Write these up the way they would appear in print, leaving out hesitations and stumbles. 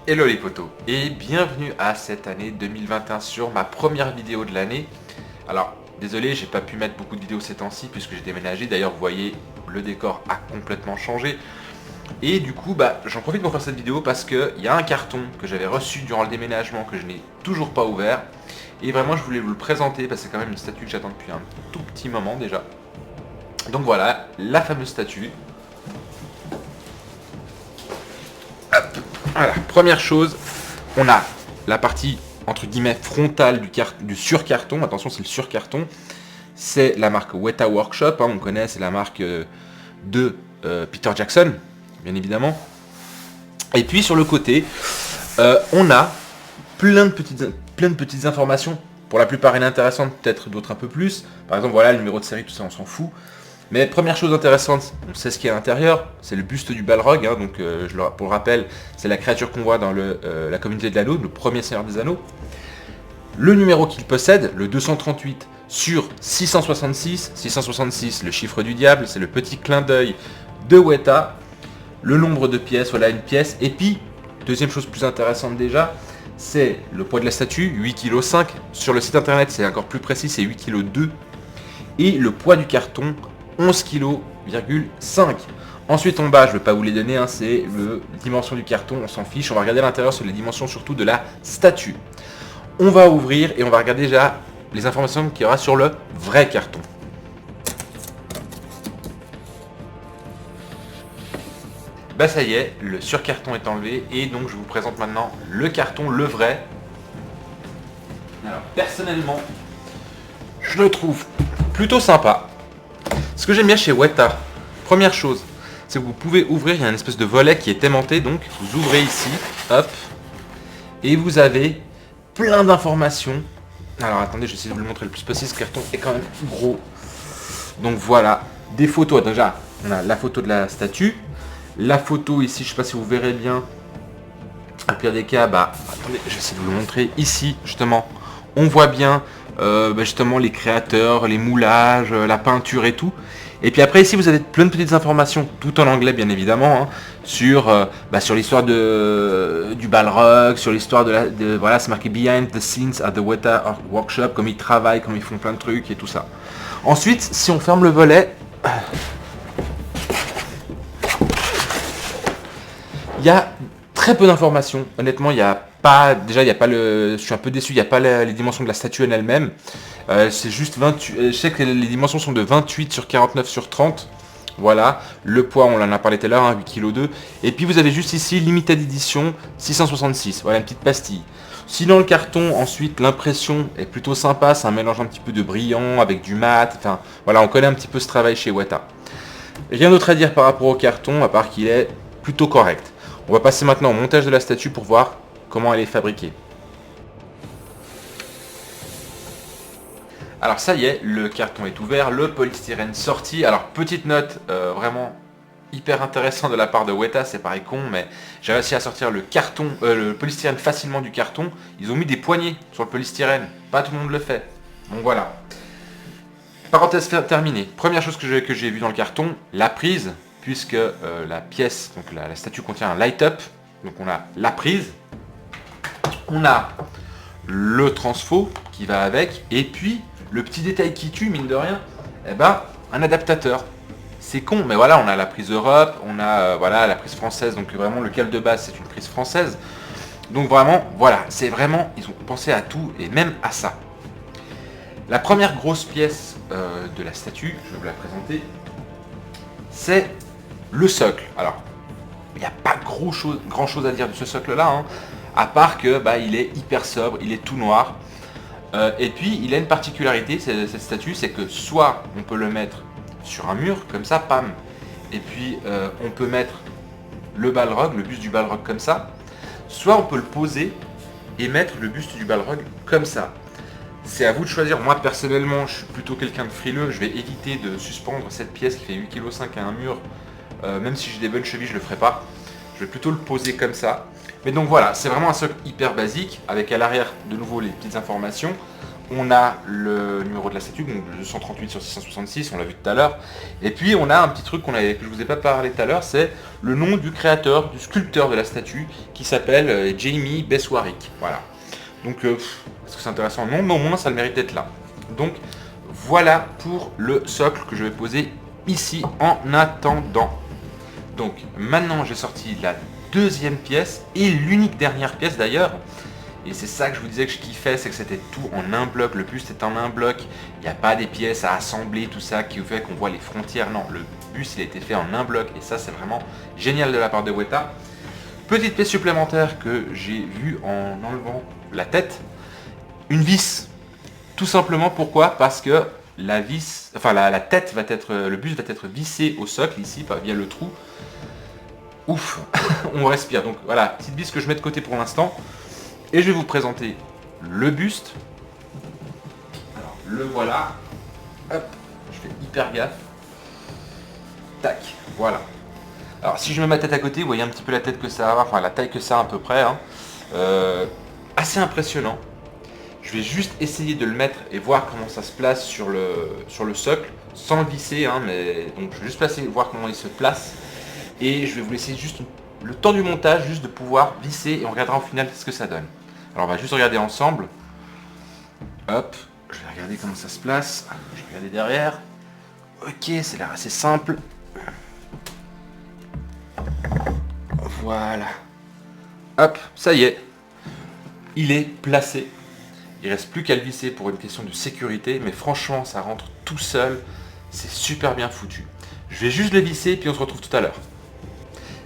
Hello les potos et bienvenue à cette année 2021 sur ma première vidéo de l'année. Alors désolé, j'ai pas pu mettre beaucoup de vidéos ces temps-ci puisque j'ai déménagé. D'ailleurs vous voyez, le décor a complètement changé. Et du coup j'en profite pour faire cette vidéo parce qu'il y a un carton que j'avais reçu durant le déménagement que je n'ai toujours pas ouvert. Et vraiment je voulais vous le présenter parce que c'est quand même une statue que j'attends depuis un tout petit moment déjà. Donc voilà, la fameuse statue. Voilà, première chose, on a la partie entre guillemets frontale du sur-carton. Attention, c'est le sur-carton. C'est la marque Weta Workshop, on connaît, c'est la marque de Peter Jackson, bien évidemment. Et puis sur le côté, on a plein de petites informations. Pour la plupart inintéressantes, peut-être d'autres un peu plus. Par exemple, voilà, le numéro de série, tout ça, on s'en fout. Mais première chose intéressante, on sait ce qu'il y a à l'intérieur, c'est le buste du Balrog, donc pour le rappel, c'est la créature qu'on voit dans la communauté de l'anneau, le premier Seigneur des Anneaux. Le numéro qu'il possède, le 238 sur 666, 666 le chiffre du diable, c'est le petit clin d'œil de Weta. Le nombre de pièces, voilà une pièce. Et puis, deuxième chose plus intéressante déjà, c'est le poids de la statue, 8,5 kg. Sur le site internet, c'est encore plus précis, c'est 8,2 kg. Et le poids du carton, 11,5 kg. Ensuite en bas, je ne vais pas vous les donner, c'est les dimensions du carton, on s'en fiche. On va regarder à l'intérieur sur les dimensions surtout de la statue. On va ouvrir et on va regarder déjà les informations qu'il y aura sur le vrai carton. Bah ça y est, le surcarton est enlevé et donc je vous présente maintenant le carton, le vrai. Alors personnellement, je le trouve plutôt sympa. Ce que j'aime bien chez Weta, première chose, c'est que vous pouvez ouvrir, il y a une espèce de volet qui est aimanté, donc vous ouvrez ici, hop, et vous avez plein d'informations. Alors attendez, je vais essayer de vous le montrer le plus possible, ce carton est quand même gros. Donc voilà, des photos, déjà, on a la photo de la statue, la photo ici, je sais pas si vous verrez bien, à pire des cas, attendez, je vais essayer de vous le montrer ici, justement, on voit bien justement les créateurs, les moulages, la peinture et tout. Et puis après ici vous avez plein de petites informations, tout en anglais bien évidemment, sur l'histoire du Balrog, sur l'histoire voilà, c'est marqué Behind the scenes at the Weta Workshop, comme ils travaillent, comme ils font plein de trucs et tout ça. Ensuite, si on ferme le volet, il y a très peu d'informations. Honnêtement, il n'y a pas. Déjà, il y a pas le. Je suis un peu déçu, il n'y a pas les dimensions de la statue en elle-même. C'est juste 28. Je sais que les dimensions sont de 28 sur 49 sur 30. Voilà. Le poids, on en a parlé tout à l'heure, 8,2 kg. Et puis vous avez juste ici Limited Edition 666. Voilà, une petite pastille. Sinon, le carton, ensuite, l'impression est plutôt sympa. C'est un mélange un petit peu de brillant avec du mat. Enfin, voilà, on connaît un petit peu ce travail chez Weta. Rien d'autre à dire par rapport au carton, à part qu'il est plutôt correct. On va passer maintenant au montage de la statue pour voir comment elle est fabriquée. Alors ça y est, le carton est ouvert, le polystyrène sorti. Alors petite note vraiment hyper intéressant de la part de Weta, c'est pareil con, mais j'ai réussi à sortir le polystyrène facilement du carton. Ils ont mis des poignées sur le polystyrène, pas tout le monde le fait. Donc voilà. Parenthèse terminée. Première chose que j'ai vue dans le carton, la prise, puisque la pièce, donc la statue contient un light-up. Donc on a la prise, on a le transfo qui va avec, et puis le petit détail qui tue, mine de rien, un adaptateur. C'est con, mais voilà, on a la prise Europe, on a voilà, la prise française, donc vraiment le câble de base c'est une prise française. Donc vraiment, voilà, c'est vraiment, ils ont pensé à tout, et même à ça. La première grosse pièce de la statue, je vais vous la présenter, c'est le socle. Alors, il n'y a pas grand chose à dire de ce socle là, à part que il est hyper sobre, il est tout noir. Et puis il a une particularité, cette statue, c'est que soit on peut le mettre sur un mur, comme ça, pam. Et puis on peut mettre le Balrog, le buste du Balrog comme ça. Soit on peut le poser et mettre le buste du Balrog comme ça. C'est à vous de choisir. Moi personnellement, je suis plutôt quelqu'un de frileux. Je vais éviter de suspendre cette pièce qui fait 8,5 kg à un mur. Même si j'ai des bonnes chevilles, je le ferai pas. Je vais plutôt le poser comme ça. Mais donc voilà, c'est vraiment un socle hyper basique, avec à l'arrière de nouveau les petites informations. on a le numéro de la statue, donc le 238 sur 666, on l'a vu tout à l'heure. Et puis on a un petit truc que je vous ai pas parlé tout à l'heure, c'est le nom du créateur, du sculpteur de la statue, qui s'appelle Jamie Beswarick. Voilà. Donc, est-ce que c'est intéressant? Non, mais au moins ça le mérite d'être là. Donc, voilà pour le socle que je vais poser ici en attendant. Donc, maintenant j'ai sorti la deuxième pièce, et l'unique dernière pièce d'ailleurs. Et c'est ça que je vous disais que je kiffais, c'est que c'était tout en un bloc, le buste est en un bloc, il n'y a pas des pièces à assembler, tout ça, qui fait qu'on voit les frontières, non, le buste il a été fait en un bloc, et ça c'est vraiment génial de la part de Weta. Petite pièce supplémentaire que j'ai vue en enlevant la tête, une vis, tout simplement, pourquoi? Parce que la vis, enfin la tête va être, le buste va être vissé au socle ici, via le trou. Ouf, on respire, donc voilà, petite vis que je mets de côté pour l'instant. Et je vais vous présenter le buste. Alors, le voilà. Hop, je fais hyper gaffe. Tac, voilà. Alors, si je mets ma tête à côté, vous voyez un petit peu la tête que ça a, enfin la taille que ça a à peu près. Hein. Assez impressionnant. Je vais juste essayer de le mettre et voir comment ça se place sur le socle, sans le visser, hein, mais donc je vais juste passer, voir comment il se place. Et je vais vous laisser juste le temps du montage, juste de pouvoir visser, et on regardera au final ce que ça donne. Alors on va juste regarder ensemble. Hop, je vais regarder comment ça se place. Je vais regarder derrière. Ok, c'est l'air assez simple. Voilà. Hop, ça y est. Il est placé. Il reste plus qu'à le visser pour une question de sécurité, mais franchement, ça rentre tout seul. C'est super bien foutu. Je vais juste le visser, puis on se retrouve tout à l'heure.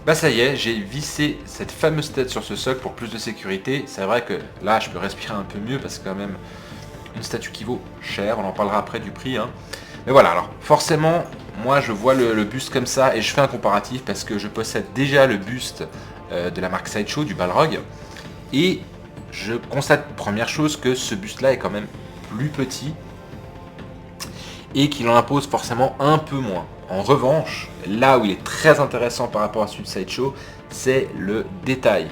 Bah ça y est, j'ai vissé cette fameuse tête sur ce socle pour plus de sécurité. C'est vrai que là, je peux respirer un peu mieux parce que quand même, une statue qui vaut cher. On en parlera après du prix. Hein. Mais voilà, alors forcément, moi je vois le buste comme ça et je fais un comparatif parce que je possède déjà le buste de la marque Sideshow, du Balrog. Et je constate, première chose, que ce buste-là est quand même plus petit et qu'il en impose forcément un peu moins. En revanche, là où il est très intéressant par rapport à celui de Sideshow, c'est le détail.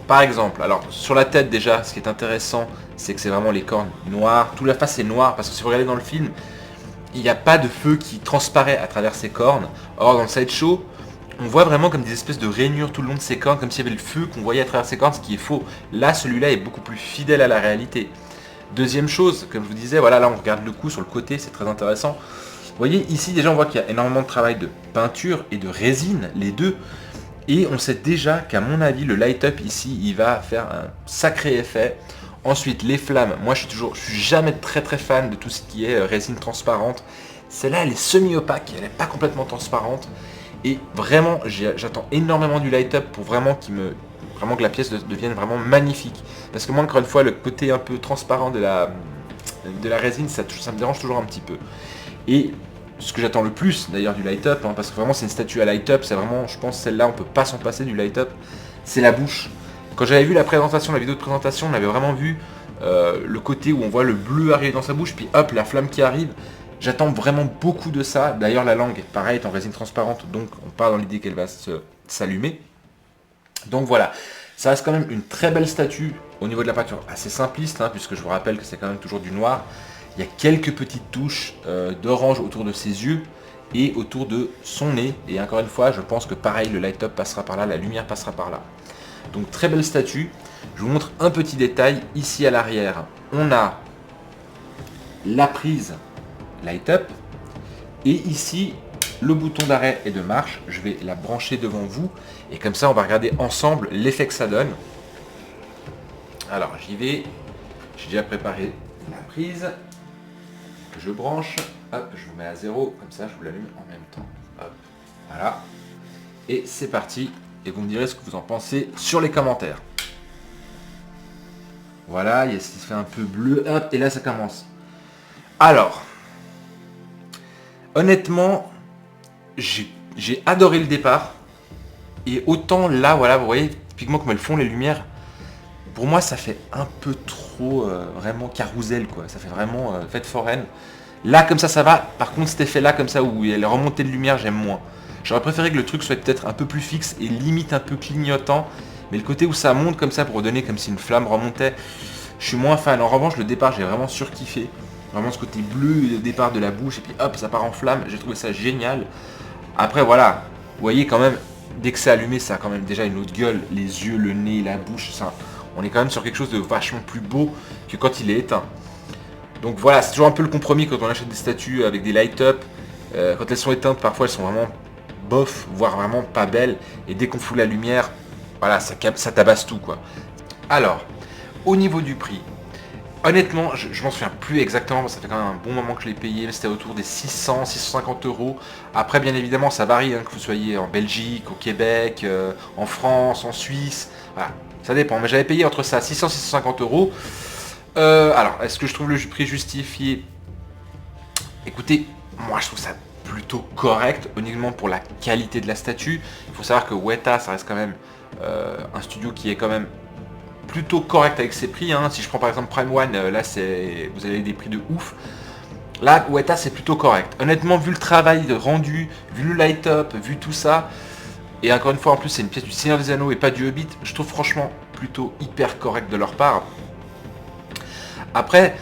Par exemple, alors sur la tête déjà, ce qui est intéressant, c'est que c'est vraiment les cornes noires. Toute la face est noire parce que si vous regardez dans le film, il n'y a pas de feu qui transparaît à travers ces cornes. Or dans le Sideshow, on voit vraiment comme des espèces de rainures tout le long de ces cornes, comme s'il y avait le feu qu'on voyait à travers ces cornes, ce qui est faux. Là, celui-là est beaucoup plus fidèle à la réalité. Deuxième chose, comme je vous disais, voilà, là on regarde le coup sur le côté, c'est très intéressant. Vous voyez, ici déjà on voit qu'il y a énormément de travail de peinture et de résine, les deux. Et on sait déjà qu'à mon avis, le light-up ici, il va faire un sacré effet. Ensuite, les flammes, moi je suis jamais très fan de tout ce qui est résine transparente. Celle-là, elle est semi-opaque, elle n'est pas complètement transparente. Et vraiment, j'attends énormément du light-up pour vraiment que la pièce devienne vraiment magnifique. Parce que moi, encore une fois, le côté un peu transparent de la résine, ça me dérange toujours un petit peu. Et ce que j'attends le plus d'ailleurs du light-up, hein, parce que vraiment c'est une statue à light-up, c'est vraiment, je pense, celle-là, on peut pas s'en passer du light-up, c'est la bouche. Quand j'avais vu la vidéo de présentation, on avait vraiment vu le côté où on voit le bleu arriver dans sa bouche, puis hop, la flamme qui arrive. J'attends vraiment beaucoup de ça. D'ailleurs, la langue, pareil, est en résine transparente, donc on part dans l'idée qu'elle va s'allumer. Donc voilà, ça reste quand même une très belle statue au niveau de la peinture, assez simpliste, hein, puisque je vous rappelle que c'est quand même toujours du noir. Il y a quelques petites touches d'orange autour de ses yeux et autour de son nez. Et encore une fois, je pense que pareil, le light-up passera par là, la lumière passera par là. Donc très belle statue. Je vous montre un petit détail. Ici à l'arrière, on a la prise light-up. Et ici, le bouton d'arrêt et de marche. Je vais la brancher devant vous. Et comme ça, on va regarder ensemble l'effet que ça donne. Alors, j'y vais. J'ai déjà préparé la prise. Je branche. Hop, je vous mets à 0. Comme ça, je vous l'allume en même temps. Hop, voilà. Et c'est parti. Et vous me direz ce que vous en pensez sur les commentaires. Voilà, il se fait un peu bleu. Hop, et là, ça commence. Alors, honnêtement, j'ai adoré le départ. Et autant là, voilà, vous voyez, typiquement comme elles font les lumières, pour moi, ça fait un peu trop vraiment carousel, quoi. Ça fait vraiment fête foraine. Là, comme ça va. Par contre, cet effet-là, comme ça, où il y a les remontées de lumière, j'aime moins. J'aurais préféré que le truc soit peut-être un peu plus fixe et limite un peu clignotant. Mais le côté où ça monte comme ça pour donner comme si une flamme remontait, je suis moins fan. En revanche, le départ, j'ai vraiment surkiffé. Vraiment ce côté bleu, le départ de la bouche, et puis hop, ça part en flamme. J'ai trouvé ça génial. Après, voilà, vous voyez quand même, dès que c'est allumé, ça a quand même déjà une autre gueule. Les yeux, le nez, la bouche, ça, on est quand même sur quelque chose de vachement plus beau que quand il est éteint. Donc voilà, c'est toujours un peu le compromis quand on achète des statues avec des light-up. Quand elles sont éteintes, parfois elles sont vraiment bof, voire vraiment pas belles. Et dès qu'on fout la lumière, voilà, ça tabasse tout, quoi. Alors, au niveau du prix, honnêtement, je m'en souviens plus exactement, ça fait quand même un bon moment que je l'ai payé, mais c'était autour des 600, 650 euros. Après, bien évidemment, ça varie, hein, que vous soyez en Belgique, au Québec, en France, en Suisse, voilà, ça dépend. Mais j'avais payé entre ça, 600, 650 euros. Alors, est-ce que je trouve le prix justifié? Écoutez, moi je trouve ça plutôt correct, uniquement pour la qualité de la statue. Il faut savoir que Weta, ça reste quand même un studio qui est quand même plutôt correct avec ses prix, hein. Si je prends par exemple Prime One, là vous avez des prix de ouf. Là, Weta, c'est plutôt correct. Honnêtement, vu le travail rendu, vu le light-up, vu tout ça, et encore une fois, en plus, c'est une pièce du Seigneur des Anneaux et pas du Hobbit, je trouve franchement plutôt hyper correct de leur part. Après,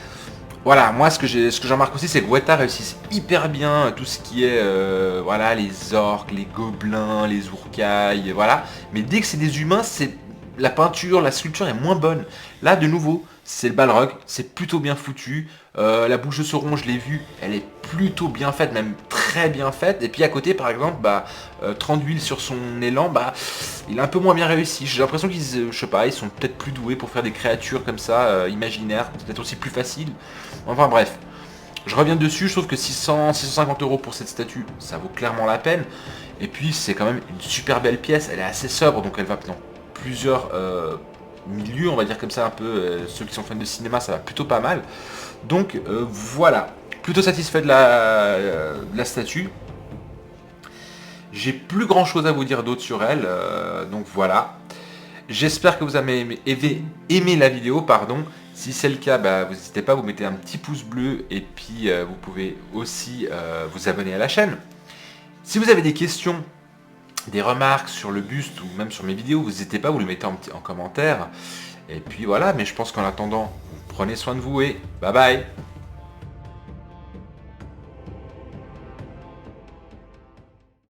voilà, moi ce que j'en remarque aussi, c'est que Weta réussissent hyper bien tout ce qui est voilà, les orques, les gobelins, les ourcailles, voilà. Mais dès que c'est des humains, c'est la peinture, la sculpture est moins bonne. Là, de nouveau, c'est le Balrog, c'est plutôt bien foutu. La bouche de Sauron, je l'ai vue, elle est plutôt bien faite, même très bien faite. Et puis à côté, par exemple, 30 d'huile sur son élan, il est un peu moins bien réussi. J'ai l'impression qu'ils, je sais pas, ils sont peut-être plus doués pour faire des créatures comme ça, imaginaires, peut-être aussi plus faciles. Enfin bref, je reviens dessus, je trouve que 600, 650 euros pour cette statue, ça vaut clairement la peine. Et puis c'est quand même une super belle pièce, elle est assez sobre, donc elle va dans plusieurs milieux, on va dire comme ça un peu, ceux qui sont fans de cinéma, ça va plutôt pas mal. Donc voilà, plutôt satisfait de la statue. J'ai plus grand chose à vous dire d'autre sur elle, donc voilà. J'espère que vous avez aimé la vidéo, pardon. Si c'est le cas, vous n'hésitez pas, vous mettez un petit pouce bleu et puis vous pouvez aussi vous abonner à la chaîne. Si vous avez des questions, des remarques sur le buste ou même sur mes vidéos, vous n'hésitez pas, vous le mettez en commentaire. Et puis voilà, mais je pense qu'en attendant, prenez soin de vous et bye bye.